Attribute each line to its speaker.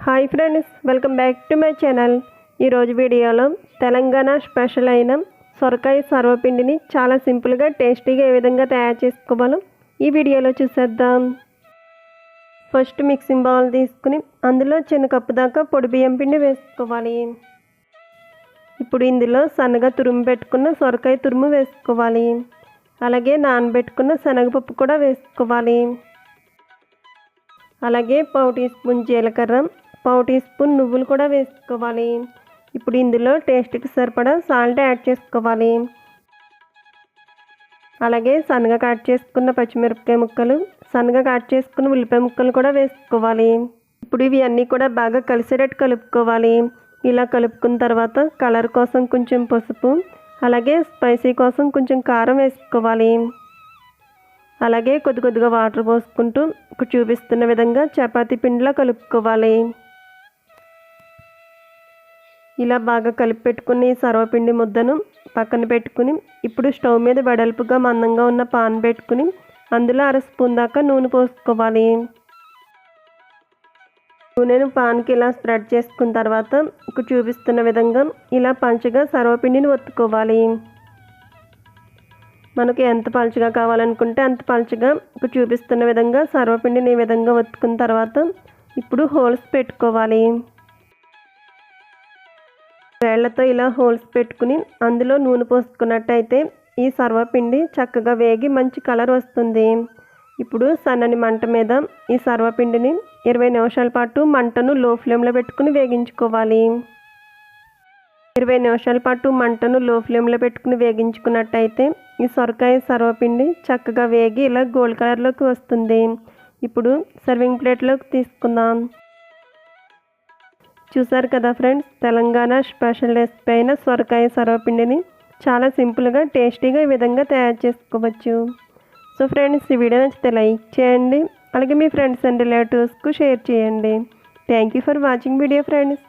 Speaker 1: Hi friends, welcome back to my channel. ఈరోజు వీడియోలో Telangana special అయిన సొరకాయ సర్వపిండిని చాలా సింపుల్గా టేస్టీగా ఏ విధంగా తయారు చేసుకోవాలో ఈ వీడియోలో చూసేద్దాం. ఫస్ట్ మిక్సింగ్ బౌల్ తీసుకుని అందులో చిన్న కప్పు దాకా పొడి బియ్యం పిండి వేసుకోవాలి. ఇప్పుడు ఇందులో సన్నగా తురుము పెట్టుకున్న సొరకాయ తురుము వేసుకోవాలి. అలాగే నానబెట్టుకున్న శనగపప్పు కూడా వేసుకోవాలి. అలాగే పావు టీ స్పూన్ జీలకర్ర, పావు టీ స్పూన్ నువ్వులు కూడా వేసుకోవాలి. ఇప్పుడు ఇందులో టేస్ట్కి సరిపడా సాల్ట్ యాడ్ చేసుకోవాలి. అలాగే సన్నగా కట్ చేసుకున్న పచ్చిమిరపకాయ ముక్కలు, సన్నగా కట్ చేసుకున్న ఉల్లిపాయ ముక్కలు కూడా వేసుకోవాలి. ఇప్పుడు ఇవి అన్నీ కూడా బాగా కలిసేటట్టు కలుపుకోవాలి. ఇలా కలుపుకున్న తర్వాత కలర్ కోసం కొంచెం పసుపు, అలాగే స్పైసీ కోసం కొంచెం కారం వేసుకోవాలి. అలాగే కొద్ది కొద్దిగా వాటర్ పోసుకుంటూ ఇక్కడ చూపిస్తున్న విధంగా చపాతీ పిండిలా కలుపుకోవాలి. ఇలా బాగా కలిపి పెట్టుకుని సర్వపిండి ముద్దను పక్కన పెట్టుకుని ఇప్పుడు స్టవ్ మీద వెడల్పుగా మందంగా ఉన్న పాన్ పెట్టుకుని అందులో 1/2 స్పూన్ దాకా నూనె పోసుకోవాలి. నూనెను పాన్కి ఇలా స్ప్రెడ్ చేసుకున్న తర్వాత ఇక్కడ చూపిస్తున్న విధంగా ఇలా పంచగా సర్వపిండిని ఒత్తుకోవాలి. మనకు ఎంత పలుచగా కావాలనుకుంటే అంత పలుచగా ఇక్కడ చూపిస్తున్న విధంగా సర్వపిండిని ఈ విధంగా ఒత్తుకున్న తర్వాత ఇప్పుడు హోల్స్ పెట్టుకోవాలి. వేళ్లతో ఇలా హోల్స్ పెట్టుకుని అందులో నూనె పోసుకున్నట్టయితే ఈ సర్వపిండి చక్కగా వేగి మంచి కలర్ వస్తుంది. ఇప్పుడు సన్నని మంట మీద ఈ సర్వపిండిని 20 నిమిషాల పాటు మంటను లో ఫ్లేమ్లో పెట్టుకుని వేగించుకోవాలి. 20 నిమిషాల పాటు మంటను లో ఫ్లేమ్లో పెట్టుకుని వేగించుకున్నట్టయితే ఈ సొరకాయ సర్వపిండి చక్కగా వేగి ఇలా గోల్డ్ కలర్లోకి వస్తుంది. ఇప్పుడు సర్వింగ్ ప్లేట్లోకి తీసుకుందాం. చూసారు కదా ఫ్రెండ్స్, తెలంగాణ స్పెషల్ రెసిపీ అయిన సొరకాయ సర్వపిండిని చాలా సింపుల్గా టేస్టీగా ఈ విధంగా తయారు చేసుకోవచ్చు. సో ఫ్రెండ్స్, ఈ వీడియో నచ్చితే లైక్ చేయండి. అలాగే మీ ఫ్రెండ్స్ అండ్ రిలేటివ్స్కు షేర్ చేయండి. Thank you for watching video friends.